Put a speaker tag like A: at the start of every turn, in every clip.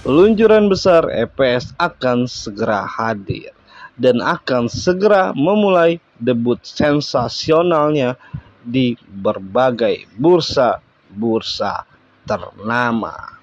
A: Peluncuran besar EPS akan segera hadir dan akan segera memulai debut sensasionalnya di berbagai bursa-bursa ternama.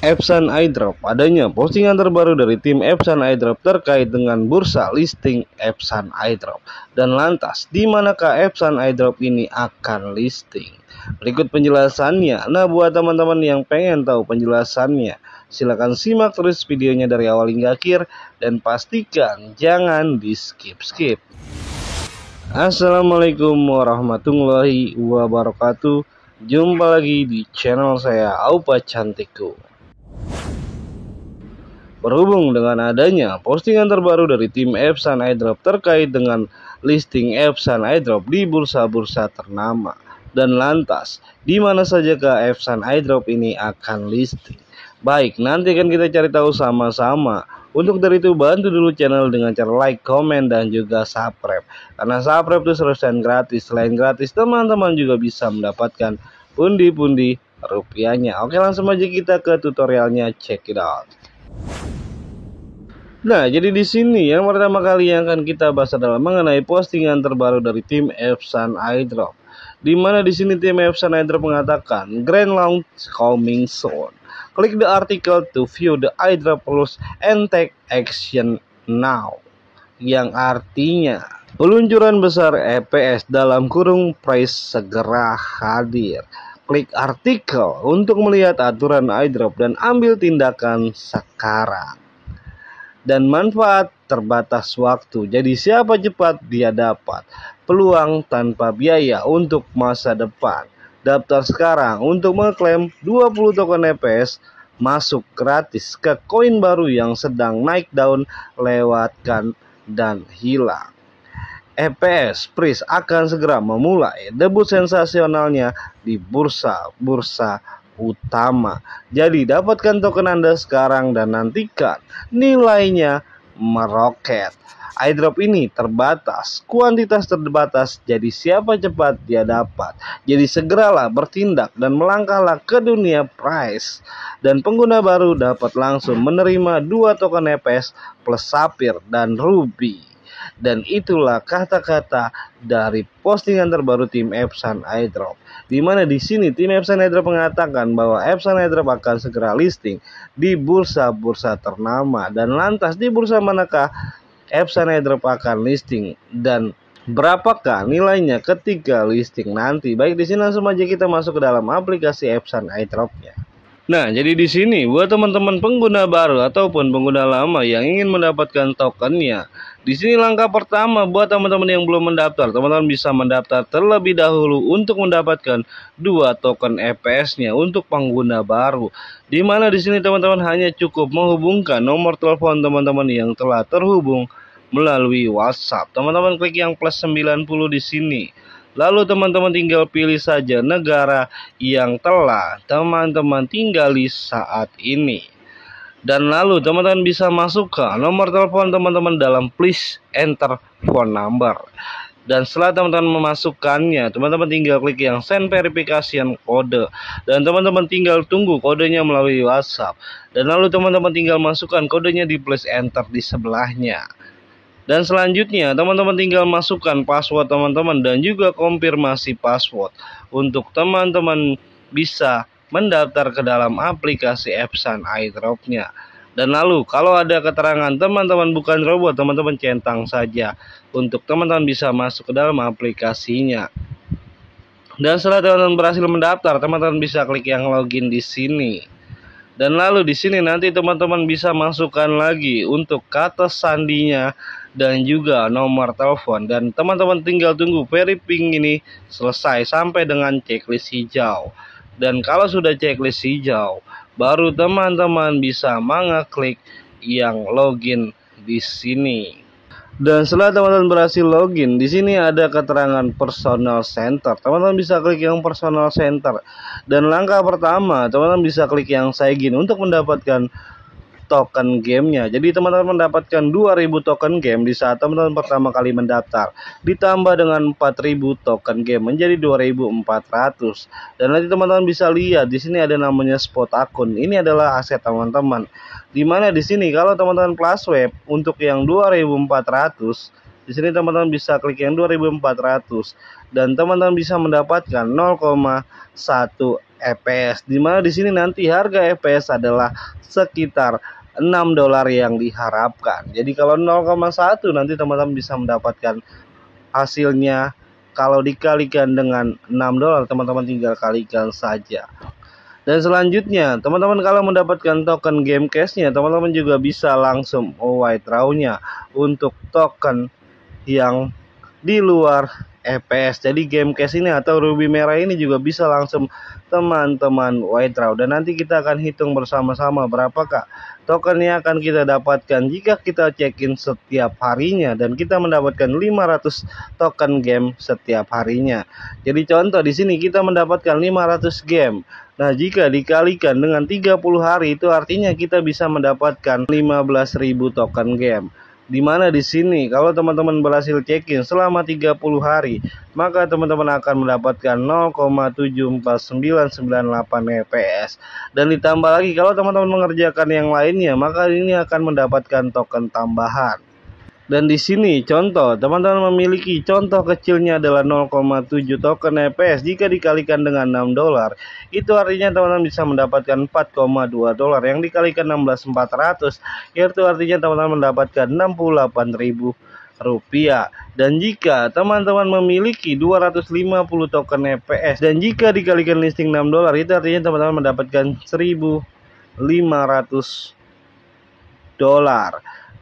A: Epson iDrop. Adanya postingan terbaru dari tim Epson iDrop terkait dengan bursa listing Epson iDrop. Dan lantas, di manakah Epson iDrop ini akan listing? Berikut penjelasannya. Nah, buat teman-teman yang pengen tahu penjelasannya, silakan simak terus videonya dari awal hingga akhir dan pastikan jangan di skip-skip. Assalamualaikum warahmatullahi wabarakatuh. Jumpa lagi di channel saya, Aupa Cantikku. Berhubung dengan adanya postingan terbaru dari tim Epson iDrop terkait dengan listing Epson iDrop di bursa-bursa ternama. Dan lantas, di mana sajakah Epson iDrop ini akan listing? Baik, nanti akan kita cari tahu sama-sama. Untuk dari itu, bantu dulu channel dengan cara like, komen, dan juga subscribe. Karena subscribe itu 100% gratis. Selain gratis, teman-teman juga bisa mendapatkan pundi-pundi rupiahnya. Oke, langsung aja kita ke tutorialnya, check it out. Nah, jadi di sini yang pertama kali yang akan kita bahas adalah mengenai postingan terbaru dari tim Epson iDrop. Di mana di sini tim Epson iDrop mengatakan grand launch coming soon. Klik the article to view the iDrop rules and take action now. Yang artinya peluncuran besar EPS dalam kurung price segera hadir. Klik artikel untuk melihat aturan iDrop dan ambil tindakan sekarang. Dan manfaat terbatas waktu. Jadi siapa cepat dia dapat. Peluang tanpa biaya untuk masa depan. Daftar sekarang untuk mengklaim 20 token EPS masuk gratis ke koin baru yang sedang naik daun, lewatkan dan hilang. EPS Price akan segera memulai debut sensasionalnya di bursa-bursa utama. Jadi dapatkan token Anda sekarang dan nantikan nilainya meroket. iDrop ini terbatas, kuantitas terbatas, jadi siapa cepat dia dapat. Jadi segeralah bertindak dan melangkahlah ke dunia price. Dan pengguna baru dapat langsung menerima 2 token EPS plus Sapphire dan Ruby. Dan itulah kata-kata dari postingan terbaru tim Epson iDrop. Di mana di sini tim Epson iDrop mengatakan bahwa Epson iDrop akan segera listing di bursa-bursa ternama. Dan lantas di bursa manakah Epson iDrop akan listing dan berapakah nilainya ketika listing nanti? Baik, di sini langsung aja kita masuk ke dalam aplikasi Epson iDrop-nya. Nah, jadi di sini buat teman-teman pengguna baru ataupun pengguna lama yang ingin mendapatkan tokennya, di sini langkah pertama buat teman-teman yang belum mendaftar, teman-teman bisa mendaftar terlebih dahulu untuk mendapatkan 2 token EPS-nya untuk pengguna baru. Di mana di sini teman-teman hanya cukup menghubungkan nomor telepon teman-teman yang telah terhubung melalui WhatsApp. Teman-teman klik yang plus 90 di sini. Lalu teman-teman tinggal pilih saja negara yang telah teman-teman tinggali saat ini. Dan lalu teman-teman bisa masukkan nomor telepon teman-teman dalam please enter phone number. Dan setelah teman-teman memasukkannya, teman-teman tinggal klik yang send verification kode. Dan teman-teman tinggal tunggu kodenya melalui WhatsApp. Dan lalu teman-teman tinggal masukkan kodenya di please enter di sebelahnya. Dan selanjutnya teman-teman tinggal masukkan password teman-teman dan juga konfirmasi password untuk teman-teman bisa mendaftar ke dalam aplikasi Epson iDrop-nya. Dan lalu kalau ada keterangan teman-teman bukan robot, teman-teman centang saja untuk teman-teman bisa masuk ke dalam aplikasinya. Dan setelah teman-teman berhasil mendaftar, teman-teman bisa klik yang login di sini. Dan lalu di sini nanti teman-teman bisa masukkan lagi untuk kata sandinya dan juga nomor telepon. Dan teman-teman tinggal tunggu verifying ini selesai sampai dengan checklist hijau. Dan kalau sudah checklist hijau, baru teman-teman bisa mengeklik yang login di sini. Dan setelah teman-teman berhasil login, di sini ada keterangan personal center. Teman-teman bisa klik yang personal center. Dan langkah pertama, teman-teman bisa klik yang sign in untuk mendapatkan token gamenya. Jadi teman-teman mendapatkan 2000 token game di saat teman-teman pertama kali mendaftar, ditambah dengan 4000 token game menjadi 2400. Dan nanti teman-teman bisa lihat di sini ada namanya spot akun. Ini adalah aset teman-teman. Dimana di sini kalau teman-teman plus web untuk yang 2400, di sini teman-teman bisa klik yang 2400 dan teman-teman bisa mendapatkan 0,1 FPS. Dimana di sini nanti harga FPS adalah sekitar $6 yang diharapkan. Jadi kalau 0,1 nanti teman-teman bisa mendapatkan hasilnya. Kalau dikalikan dengan $6, teman-teman tinggal kalikan saja. Dan selanjutnya, teman-teman kalau mendapatkan token game cash-nya, teman-teman juga bisa langsung withdraw-nya untuk token yang di luar FPS. Jadi game cash ini atau ruby merah ini juga bisa langsung teman-teman withdraw. Dan nanti kita akan hitung bersama-sama berapakah token yang akan kita dapatkan jika kita check-in setiap harinya. Dan kita mendapatkan 500 token game setiap harinya. Jadi contoh di sini kita mendapatkan 500 game. Nah, jika dikalikan dengan 30 hari itu artinya kita bisa mendapatkan 15.000 token game. Dimana di sini kalau teman-teman berhasil check-in selama 30 hari, maka teman-teman akan mendapatkan 0,74998 FPS. Dan ditambah lagi kalau teman-teman mengerjakan yang lainnya, maka ini akan mendapatkan token tambahan. Dan di sini contoh, teman-teman memiliki contoh kecilnya adalah 0,7 token FPS. Jika dikalikan dengan $6, itu artinya teman-teman bisa mendapatkan $4,2 yang dikalikan 16.400, yaitu artinya teman-teman mendapatkan Rp68.000. Dan jika teman-teman memiliki 250 token FPS dan jika dikalikan listing $6, itu artinya teman-teman mendapatkan $1.500.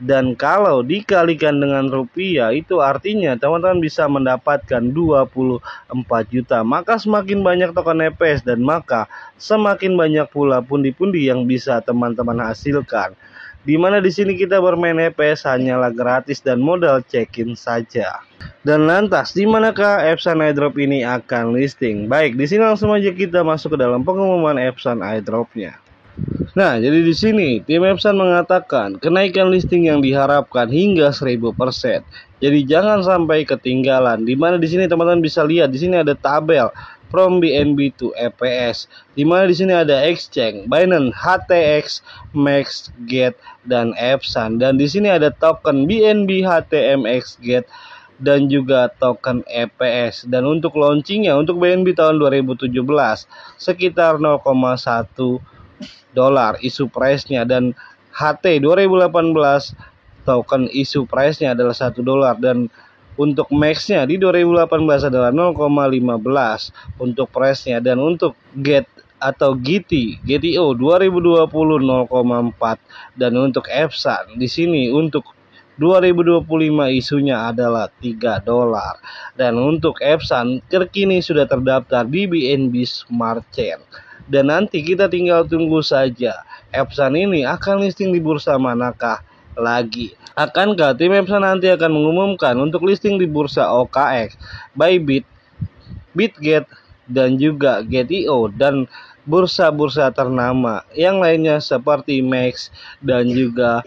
A: Dan kalau dikalikan dengan rupiah itu artinya teman-teman bisa mendapatkan 24 juta. Maka semakin banyak token FPS dan maka semakin banyak pula pundi-pundi yang bisa teman-teman hasilkan. Dimana di sini kita bermain FPS hanyalah gratis dan modal check-in saja. Dan lantas di manakah Epson iDrop ini akan listing? Baik, di sini langsung aja kita masuk ke dalam pengumuman Epson iDrop-nya. Nah, jadi di sini tim Epson mengatakan kenaikan listing yang diharapkan hingga 1000%. Jadi jangan sampai ketinggalan. Di mana di sini teman-teman bisa lihat di sini ada tabel from BNB to EPS. Di mana di sini ada exchange, Binance, HTX, Max, Get dan Epson. Dan di sini ada token BNB, HTMX, Get dan juga token EPS. Dan untuk launchingnya untuk BNB tahun 2017 sekitar 0,1 dolar isu price-nya, dan HT 2018 token isu price-nya adalah $1, dan untuk max-nya di 2018 adalah 0,15 untuk price-nya, dan untuk get atau GTO 2020 0,4, dan untuk Epson di sini untuk 2025 isunya adalah $3. Dan untuk Epson terkini sudah terdaftar di BNB Smart Chain. Dan nanti kita tinggal tunggu saja Epson ini akan listing di bursa manakah lagi. Akankah tim Epson nanti akan mengumumkan untuk listing di bursa OKX, Bybit, Bitget, dan juga Get.io dan bursa-bursa ternama yang lainnya seperti Max dan juga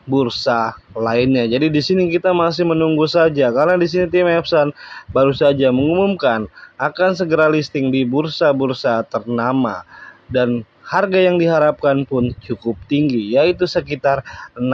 A: bursa lainnya. Jadi di sini kita masih menunggu saja karena di sini tim Epson baru saja mengumumkan akan segera listing di bursa-bursa ternama dan harga yang diharapkan pun cukup tinggi yaitu sekitar $6.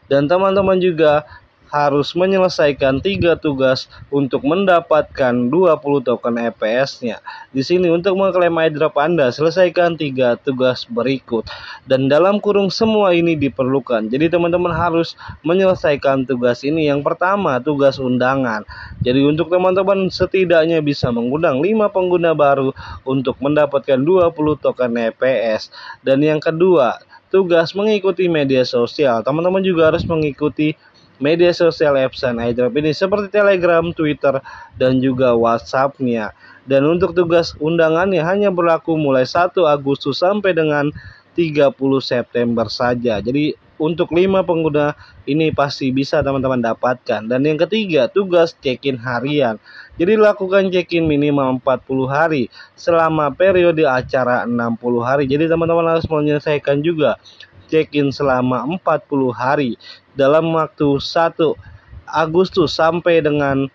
A: Dan teman-teman juga harus menyelesaikan 3 tugas untuk mendapatkan 20 token EPS-nya. Di sini untuk mengklaim iDrop Anda, selesaikan 3 tugas berikut. Dan dalam kurung semua ini diperlukan. Jadi teman-teman harus menyelesaikan tugas ini. Yang pertama, tugas undangan. Jadi untuk teman-teman setidaknya bisa mengundang 5 pengguna baru untuk mendapatkan 20 token EPS. Dan yang kedua, tugas mengikuti media sosial. Teman-teman juga harus mengikuti media sosial Epson iDrop ini seperti Telegram, Twitter, dan juga WhatsApp-nya. Dan untuk tugas undangannya hanya berlaku mulai 1 Agustus sampai dengan 30 September saja. Jadi untuk 5 pengguna ini pasti bisa teman-teman dapatkan. Dan yang ketiga, tugas check-in harian. Jadi lakukan check-in minimal 40 hari selama periode acara 60 hari. Jadi teman-teman harus menyelesaikan juga check-in selama 40 hari dalam waktu 1 Agustus sampai dengan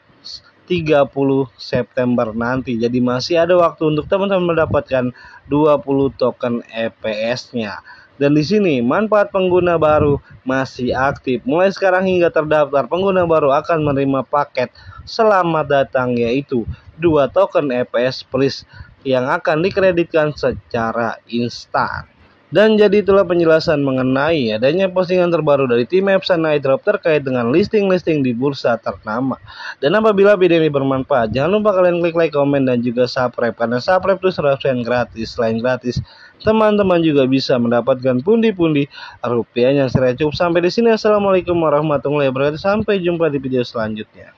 A: 30 September nanti. Jadi masih ada waktu untuk teman-teman mendapatkan 20 token EPS-nya. Dan di sini manfaat pengguna baru masih aktif. Mulai sekarang hingga terdaftar, pengguna baru akan menerima paket selamat datang, yaitu 2 token EPS plus yang akan dikreditkan secara instan. Dan jadi itulah penjelasan mengenai adanya postingan terbaru dari tim Epson iDrop terkait dengan listing-listing di bursa ternama. Dan apabila video ini bermanfaat, jangan lupa kalian klik like, komen, dan juga subscribe, karena subscribe itu 100% gratis. Selain gratis, teman-teman juga bisa mendapatkan pundi-pundi rupiah yang saya cukup. Sampai di sini, assalamualaikum warahmatullahi wabarakatuh. Sampai jumpa di video selanjutnya.